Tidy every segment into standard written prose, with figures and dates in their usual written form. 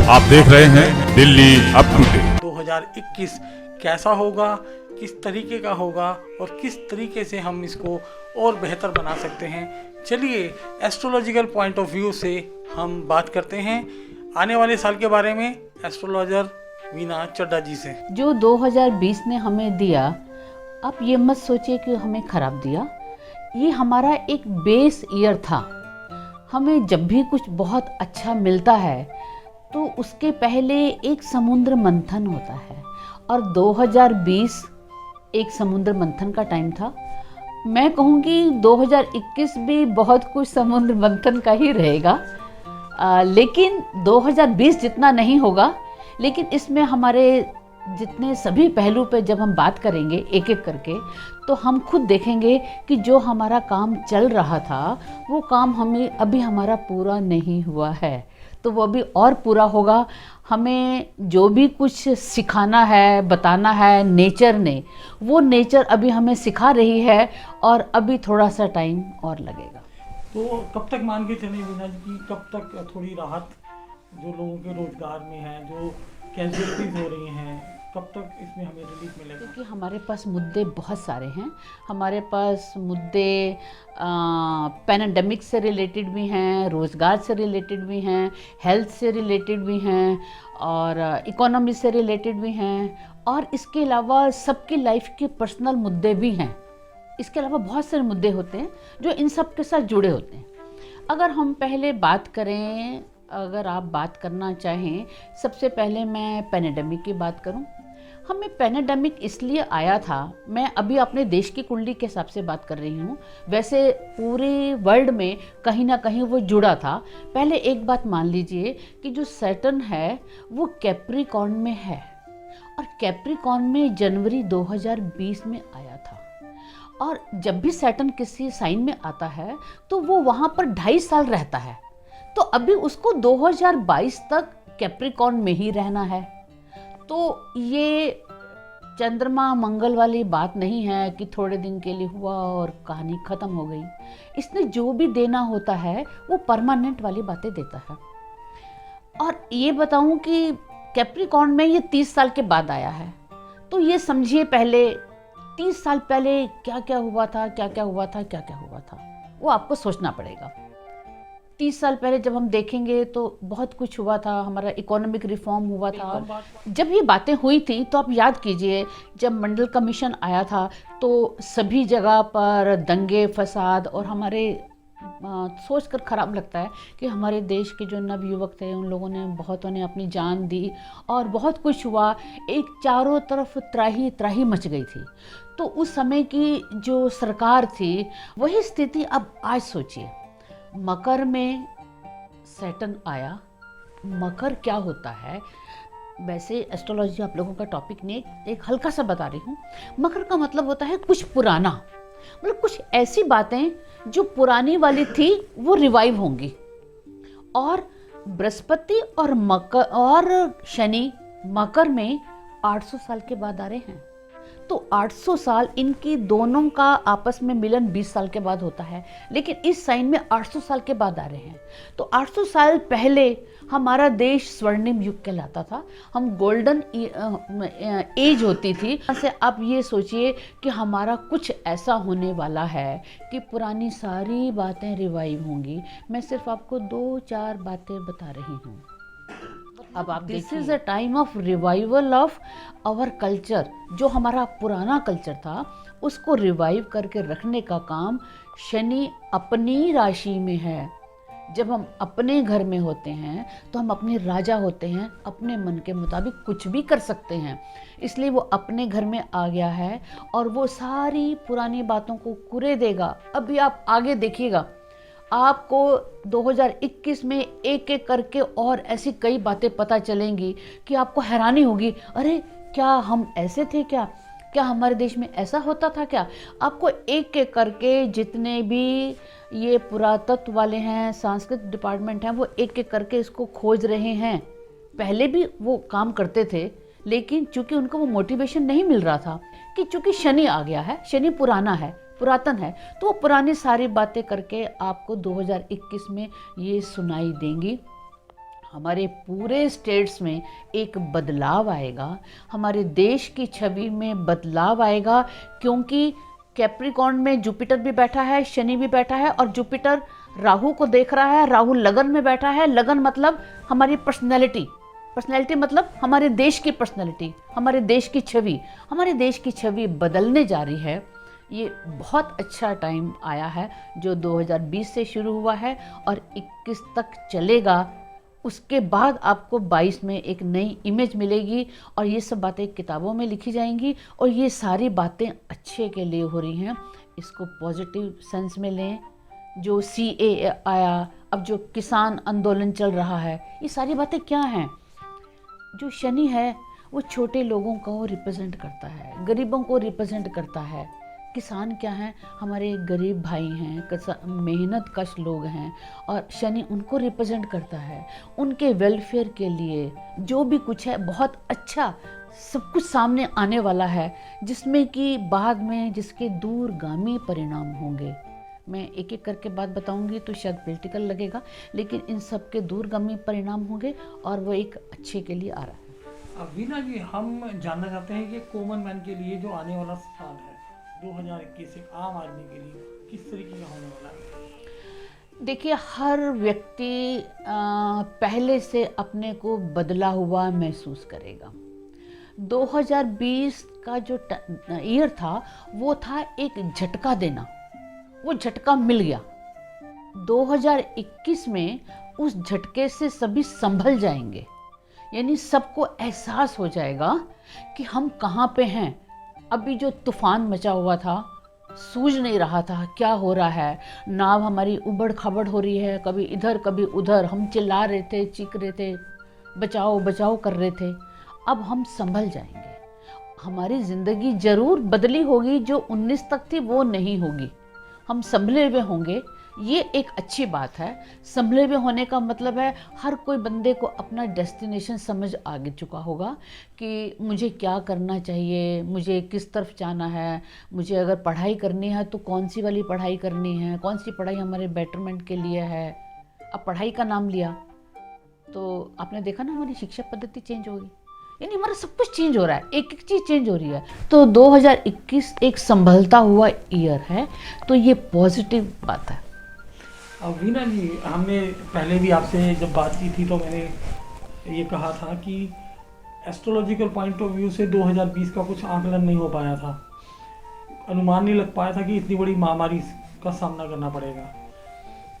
आप देख रहे हैं दिल्ली अप टू डेट। 2021 कैसा होगा, किस तरीके का होगा और किस तरीके से हम इसको और बेहतर बना सकते हैं, चलिए एस्ट्रोलॉजिकल पॉइंट ऑफ व्यू से हम बात करते हैं आने वाले साल के बारे में एस्ट्रोलॉजर वीना चड्डा जी से। जो 2020 ने हमें दिया, आप ये मत सोचिए कि हमें खराब दिया। ये हमारा एक बेस ईयर था। हमें जब भी कुछ बहुत अच्छा मिलता है तो उसके पहले एक समुद्र मंथन होता है, और 2020 एक समुद्र मंथन का टाइम था। मैं कहूँगी 2021 भी बहुत कुछ समुद्र मंथन का ही रहेगा, लेकिन 2020 जितना नहीं होगा। लेकिन इसमें हमारे जितने सभी पहलू पे जब हम बात करेंगे एक एक करके, तो हम खुद देखेंगे कि जो हमारा काम चल रहा था वो काम हमें अभी हमारा पूरा नहीं हुआ है, तो वो अभी और पूरा होगा। हमें जो भी कुछ सिखाना है, बताना है नेचर ने, वो नेचर अभी हमें सिखा रही है, और अभी थोड़ा सा टाइम और लगेगा। तो कब तक मान के चलें वीना जी की, कब तक थोड़ी राहत जो लोगों के रोजगार में है, जो कैजुअलिटीज हो रही हैं, कब तक इसमें हमें रिलीफ मिलेगा? क्योंकि हमारे पास मुद्दे बहुत सारे हैं। हमारे पास मुद्दे पैंडेमिक से रिलेटेड भी हैं, रोज़गार से रिलेटेड भी हैं, हेल्थ से रिलेटेड भी हैं, और इकोनॉमी से रिलेटेड भी हैं, और इसके अलावा सबकी लाइफ के पर्सनल मुद्दे भी हैं। इसके अलावा बहुत सारे मुद्दे होते हैं जो इन सब के साथ जुड़े होते हैं। अगर हम पहले बात करें, अगर आप बात करना चाहें, सबसे पहले मैं पैंडेमिक की बात करूं। हमें पैंडेमिक इसलिए आया था, मैं अभी अपने देश की कुंडली के हिसाब से बात कर रही हूँ, वैसे पूरे वर्ल्ड में कहीं ना कहीं वो जुड़ा था। पहले एक बात मान लीजिए कि जो सैटर्न है वो कैप्रिकॉर्न में है, और कैप्रिकॉर्न में जनवरी 2020 में आया था। और जब भी सैटर्न किसी साइन में आता है तो वो वहाँ पर 2.5 साल रहता है, तो अभी उसको 2022 तक कैप्रिकॉर्न में ही रहना है। तो ये चंद्रमा मंगल वाली बात नहीं है कि थोड़े दिन के लिए हुआ और कहानी ख़त्म हो गई। इसने जो भी देना होता है वो परमानेंट वाली बातें देता है। और ये बताऊं कि कैप्रिकॉर्न में ये 30 साल के बाद आया है, तो ये समझिए पहले 30 साल पहले क्या क्या हुआ था, क्या क्या हुआ था, क्या क्या हुआ था, वो आपको सोचना पड़ेगा। 30 साल पहले जब हम देखेंगे तो बहुत कुछ हुआ था। हमारा इकोनॉमिक रिफॉर्म हुआ था। जब ये बातें हुई थी तो आप याद कीजिए, जब मंडल कमीशन आया था तो सभी जगह पर दंगे फसाद, और हमारे सोच कर ख़राब लगता है कि हमारे देश के जो नवयुवक थे उन लोगों ने बहुतों ने अपनी जान दी, और बहुत कुछ हुआ। एक चारों तरफ त्राही त्राही मच गई थी। तो उस समय की जो सरकार थी वही स्थिति अब आज सोचिए। मकर में सैटर्न आया। मकर क्या होता है, वैसे एस्ट्रोलॉजी आप लोगों का टॉपिक नहीं, एक हल्का सा बता रही हूँ। मकर का मतलब होता है कुछ पुराना, मतलब कुछ ऐसी बातें जो पुरानी वाली थी वो रिवाइव होंगी। और बृहस्पति और मकर और शनि मकर में 800 साल के बाद आ रहे हैं, तो 800 साल इनकी दोनों का आपस में मिलन 20 साल के बाद होता है, लेकिन इस साइन में 800 साल के बाद आ रहे हैं। तो 800 साल पहले हमारा देश स्वर्णिम युग कहलाता था, हम गोल्डन एज होती थी। से आप ये सोचिए कि हमारा कुछ ऐसा होने वाला है कि पुरानी सारी बातें रिवाइव होंगी। मैं सिर्फ आपको 2-4 बातें बता रही हूँ। अब आप this is a time of revival of our culture. जो हमारा पुराना कल्चर था उसको रिवाइव करके रखने का काम शनि अपनी राशि में है। जब हम अपने घर में होते हैं तो हम अपने राजा होते हैं, अपने मन के मुताबिक कुछ भी कर सकते हैं। इसलिए वो अपने घर में आ गया है और वो सारी पुरानी बातों को कुरे देगा। अभी आप आगे देखिएगा, आपको 2021 में एक एक करके और ऐसी कई बातें पता चलेंगी कि आपको हैरानी होगी, अरे क्या हम ऐसे थे, क्या हमारे देश में ऐसा होता था क्या। आपको एक एक करके जितने भी ये पुरातत्व वाले हैं, सांस्कृतिक डिपार्टमेंट हैं, वो एक एक करके इसको खोज रहे हैं। पहले भी वो काम करते थे, लेकिन चूंकि उनको वो मोटिवेशन नहीं मिल रहा था कि चूंकि शनि आ गया है, शनि पुराना है, पुरातन है, तो वो पुरानी सारी बातें करके आपको 2021 में ये सुनाई देंगी। हमारे पूरे स्टेट्स में एक बदलाव आएगा, हमारे देश की छवि में बदलाव आएगा, क्योंकि कैप्रिकॉर्न में जुपिटर भी बैठा है, शनि भी बैठा है, और जुपिटर राहु को देख रहा है, राहु लगन में बैठा है। लगन मतलब हमारी पर्सनैलिटी, पर्सनैलिटी मतलब हमारे देश की पर्सनैलिटी, हमारे देश की छवि, हमारे देश की छवि बदलने जा रही है। ये बहुत अच्छा टाइम आया है जो 2020 से शुरू हुआ है और 21 तक चलेगा। उसके बाद आपको 22 में एक नई इमेज मिलेगी और ये सब बातें किताबों में लिखी जाएंगी, और ये सारी बातें अच्छे के लिए हो रही हैं। इसको पॉजिटिव सेंस में लें। जो CAA आया, अब जो किसान आंदोलन चल रहा है, ये सारी बातें क्या हैं? जो शनि है वो छोटे लोगों को रिप्रेजेंट करता है, गरीबों को रिप्रेजेंट करता है। किसान क्या हैं? हमारे गरीब भाई हैं, मेहनत कश लोग हैं, और शनि उनको रिप्रेजेंट करता है। उनके वेलफेयर के लिए जो भी कुछ है बहुत अच्छा सब कुछ सामने आने वाला है, जिसमें कि बाद में जिसके दूरगामी परिणाम होंगे। मैं एक एक करके बात बताऊंगी तो शायद पॉलिटिकल लगेगा, लेकिन इन सब के दूरगामी परिणाम होंगे और वो एक अच्छे के लिए आ रहा है। वीना जी, हम जानना चाहते हैं कि कॉमन मैन के लिए जो आने वाला साल है 2021 एक आम आदमी के लिए किस तरीके का होने वाला है? देखिए, हर व्यक्ति पहले से अपने को बदला हुआ महसूस करेगा। 2020 का जो ईयर था वो था एक झटका देना, वो झटका मिल गया। 2021 में उस झटके से सभी संभल जाएंगे, यानी सबको एहसास हो जाएगा कि हम कहाँ पे हैं। अभी जो तूफान मचा हुआ था, सूझ नहीं रहा था क्या हो रहा है, नाव हमारी उबड़ खाबड़ हो रही है, कभी इधर कभी उधर, हम चिल्ला रहे थे, चीख रहे थे, बचाओ बचाओ कर रहे थे। अब हम संभल जाएंगे। हमारी ज़िंदगी ज़रूर बदली होगी, जो 19 तक थी वो नहीं होगी, हम संभले हुए होंगे। ये एक अच्छी बात है। संभले हुए होने का मतलब है हर कोई बंदे को अपना डेस्टिनेशन समझ आगे चुका होगा कि मुझे क्या करना चाहिए, मुझे किस तरफ जाना है, मुझे अगर पढ़ाई करनी है तो कौन सी वाली पढ़ाई करनी है, कौन सी पढ़ाई हमारे बेटरमेंट के लिए है। अब पढ़ाई का नाम लिया तो आपने देखा ना, हमारी शिक्षा पद्धति चेंज होगी, यानी हमारा सब कुछ चेंज हो रहा है, एक एक चीज़ चेंज हो रही है। तो 2021 एक संभलता हुआ ईयर है, तो ये पॉजिटिव बात है। वीना जी, हमने पहले भी आपसे जब बात की थी तो मैंने ये कहा था कि एस्ट्रोलॉजिकल पॉइंट ऑफ व्यू से 2020 का कुछ आकलन नहीं हो पाया था, अनुमान नहीं लग पाया था कि इतनी बड़ी महामारी का सामना करना पड़ेगा।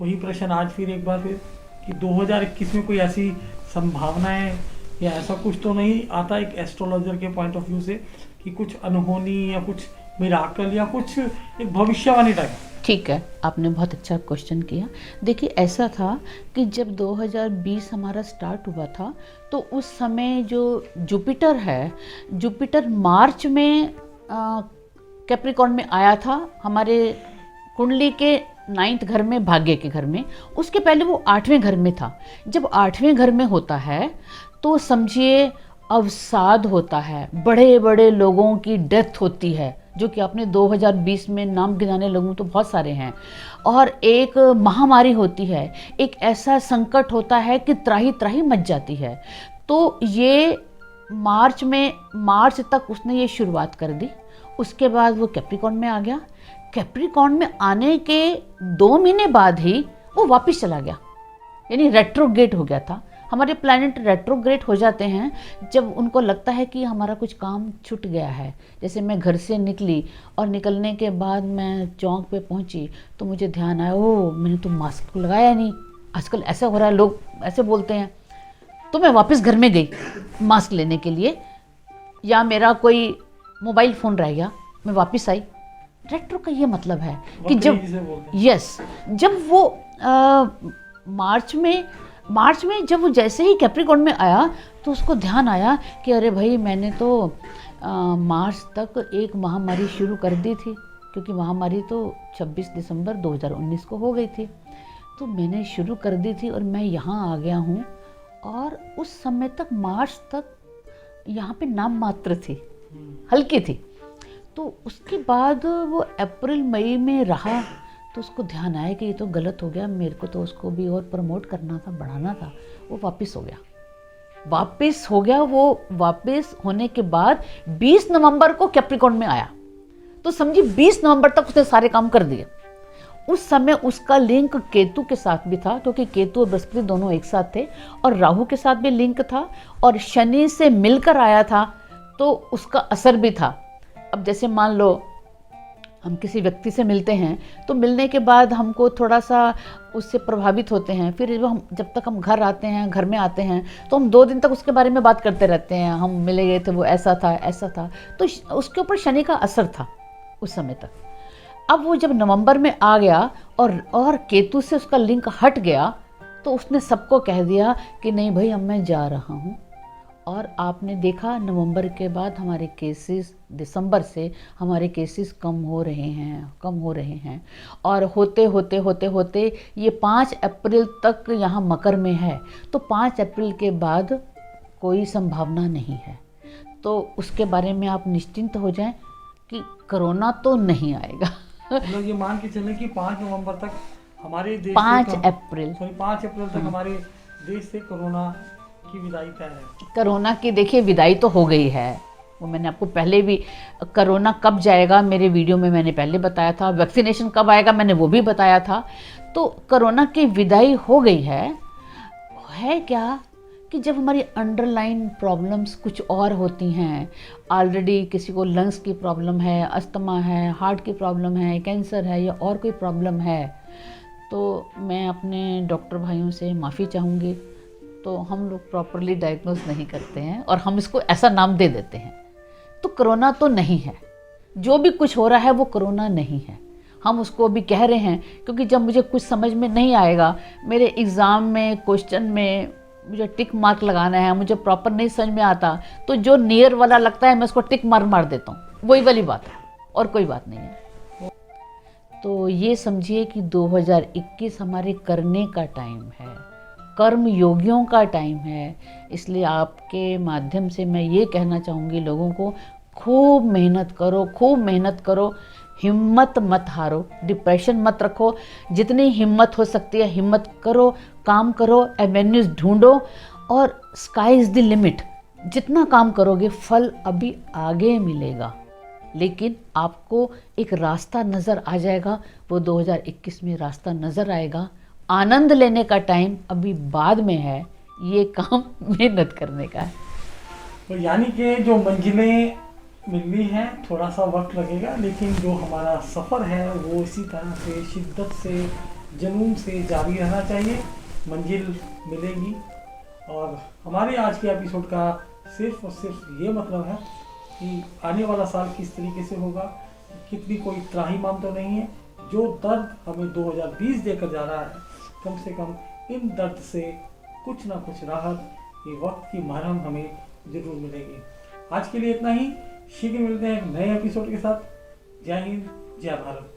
वही प्रश्न आज फिर एक बार फिर कि 2021 में कोई ऐसी संभावनाएं या ऐसा कुछ तो नहीं आता एक एस्ट्रोलॉजर के पॉइंट ऑफ व्यू से कि कुछ अनहोनी या कुछ मिराकल या कुछ एक भविष्यवाणी टाइप? ठीक है, आपने बहुत अच्छा क्वेश्चन किया। देखिए, ऐसा था कि जब 2020 हमारा स्टार्ट हुआ था तो उस समय जो जुपिटर है, जुपिटर मार्च में कैप्रिकॉर्न में आया था, हमारे कुंडली के 9th घर में, भाग्य के घर में। उसके पहले वो 8वें घर में था। जब 8वें घर में होता है तो समझिए अवसाद होता है, बड़े बड़े लोगों की डेथ होती है, जो कि आपने 2020 में नाम गिनाने लगूं तो बहुत सारे हैं। और एक महामारी होती है, एक ऐसा संकट होता है कि त्राही त्राही मच जाती है। तो ये मार्च तक उसने ये शुरुआत कर दी। उसके बाद वो कैप्रिकॉर्न में आ गया। कैप्रिकॉर्न में आने के 2 महीने बाद ही वो वापस चला गया, यानी रेट्रोग्रेड हो गया था। हमारे प्लैनेट रेट्रोग्रेड हो जाते हैं जब उनको लगता है कि हमारा कुछ काम छूट गया है। जैसे मैं घर से निकली और निकलने के बाद मैं चौक पे पहुंची तो मुझे ध्यान आया, ओ मैंने तो मास्क लगाया नहीं। आजकल ऐसा हो रहा है, लोग ऐसे बोलते हैं। तो मैं वापस घर में गई मास्क लेने के लिए, या मेरा कोई मोबाइल फ़ोन रह गया, मैं वापस आई। रेट्रो का ये मतलब है कि जब वो मार्च में जब वो जैसे ही कैप्रिकॉर्न में आया तो उसको ध्यान आया कि अरे भाई, मैंने तो मार्च तक एक महामारी शुरू कर दी थी, क्योंकि महामारी तो 26 दिसंबर 2019 को हो गई थी। तो मैंने शुरू कर दी थी और मैं यहाँ आ गया हूँ। और उस समय तक, मार्च तक यहाँ पे नाम मात्र थी, हल्की थी। तो उसके बाद वो अप्रैल मई में रहा तो उसको ध्यान आया कि ये तो गलत हो गया, मेरे को तो उसको भी और प्रमोट करना था, बढ़ाना था। वो वापस हो गया। वो वापस होने के बाद 20 नवंबर को कैप्रिकॉर्न में आया। तो समझिए 20 नवंबर तक उसने सारे काम कर दिए। उस समय उसका लिंक केतु के साथ भी था, क्योंकि केतु और बृहस्पति दोनों एक साथ थे, और राहु के साथ भी लिंक था, और शनि से मिलकर आया था, तो उसका असर भी था। अब जैसे मान लो हम किसी व्यक्ति से मिलते हैं, तो मिलने के बाद हमको थोड़ा सा उससे प्रभावित होते हैं, फिर जब तक हम घर में आते हैं, तो हम 2 दिन तक उसके बारे में बात करते रहते हैं, हम मिले गए थे, वो ऐसा था। तो उसके ऊपर शनि का असर था उस समय तक। अब वो जब नवंबर में आ गया और केतु से उसका लिंक हट गया, तो उसने सबको कह दिया कि नहीं भाई, अब मैं जा रहा हूँ। और आपने देखा नवंबर के बाद हमारे केसेस, दिसंबर से हमारे केसेस कम हो रहे हैं, और होते ये 5 अप्रैल तक यहाँ मकर में है, तो 5 अप्रैल के बाद कोई संभावना नहीं है। तो उसके बारे में आप निश्चिंत हो जाएं कि कोरोना तो नहीं आएगा। मतलब ये मान के चलें कि 5 नवंबर तक हमारे देश 5 अप्रैल तक हमारे देश से कोरोना की विदाई तय है। कोरोना की देखिए विदाई तो हो गई है, वो मैंने आपको पहले भी, कोरोना कब जाएगा मेरे वीडियो में मैंने पहले बताया था, वैक्सीनेशन कब आएगा मैंने वो भी बताया था। तो कोरोना की विदाई हो गई है क्या कि जब हमारी अंडरलाइन प्रॉब्लम्स कुछ और होती हैं, ऑलरेडी किसी को लंग्स की प्रॉब्लम है, अस्थमा है, हार्ट की प्रॉब्लम है, कैंसर है, या और कोई प्रॉब्लम है, तो मैं अपने डॉक्टर भाइयों से माफ़ी चाहूँगी। तो हम लोग प्रॉपरली डायग्नोज नहीं करते हैं और हम इसको ऐसा नाम दे देते हैं। तो कोरोना तो नहीं है, जो भी कुछ हो रहा है वो कोरोना नहीं है, हम उसको भी कह रहे हैं। क्योंकि जब मुझे कुछ समझ में नहीं आएगा, मेरे एग्ज़ाम में क्वेश्चन में मुझे टिक मार्क लगाना है, मुझे प्रॉपर नहीं समझ में आता, तो जो नियर वाला लगता है मैं उसको टिक मार देता हूँ, वही वाली बात है और कोई बात नहीं है। तो ये समझिए कि 2021 हमारे करने का टाइम है, कर्म योगियों का टाइम है। इसलिए आपके माध्यम से मैं ये कहना चाहूँगी लोगों को, खूब मेहनत करो, हिम्मत मत हारो, डिप्रेशन मत रखो, जितनी हिम्मत हो सकती है हिम्मत करो, काम करो, एवेन्यूज ढूंढो, और स्काई इज़ द लिमिट। जितना काम करोगे फल अभी आगे मिलेगा, लेकिन आपको एक रास्ता नज़र आ जाएगा, वो 2021 में रास्ता नज़र आएगा। आनंद लेने का टाइम अभी बाद में है, ये काम मेहनत करने का है। तो यानी कि जो मंजिलें मिलनी है थोड़ा सा वक्त लगेगा, लेकिन जो हमारा सफ़र है वो इसी तरह से शिद्दत से, जुनून से जारी रहना चाहिए, मंजिल मिलेगी। और हमारे आज के एपिसोड का सिर्फ और सिर्फ ये मतलब है कि आने वाला साल किस तरीके से होगा, कितनी कोई त्राहिमाम तो नहीं है। जो दर्द हमें 2020 देकर जा रहा है, कम से कम इन दर्द से कुछ ना कुछ राहत, ये वक्त की मरहम हमें ज़रूर मिलेगी। आज के लिए इतना ही, शीघ्र मिलते हैं एक नए एपिसोड के साथ। जय हिंद, जय भारत।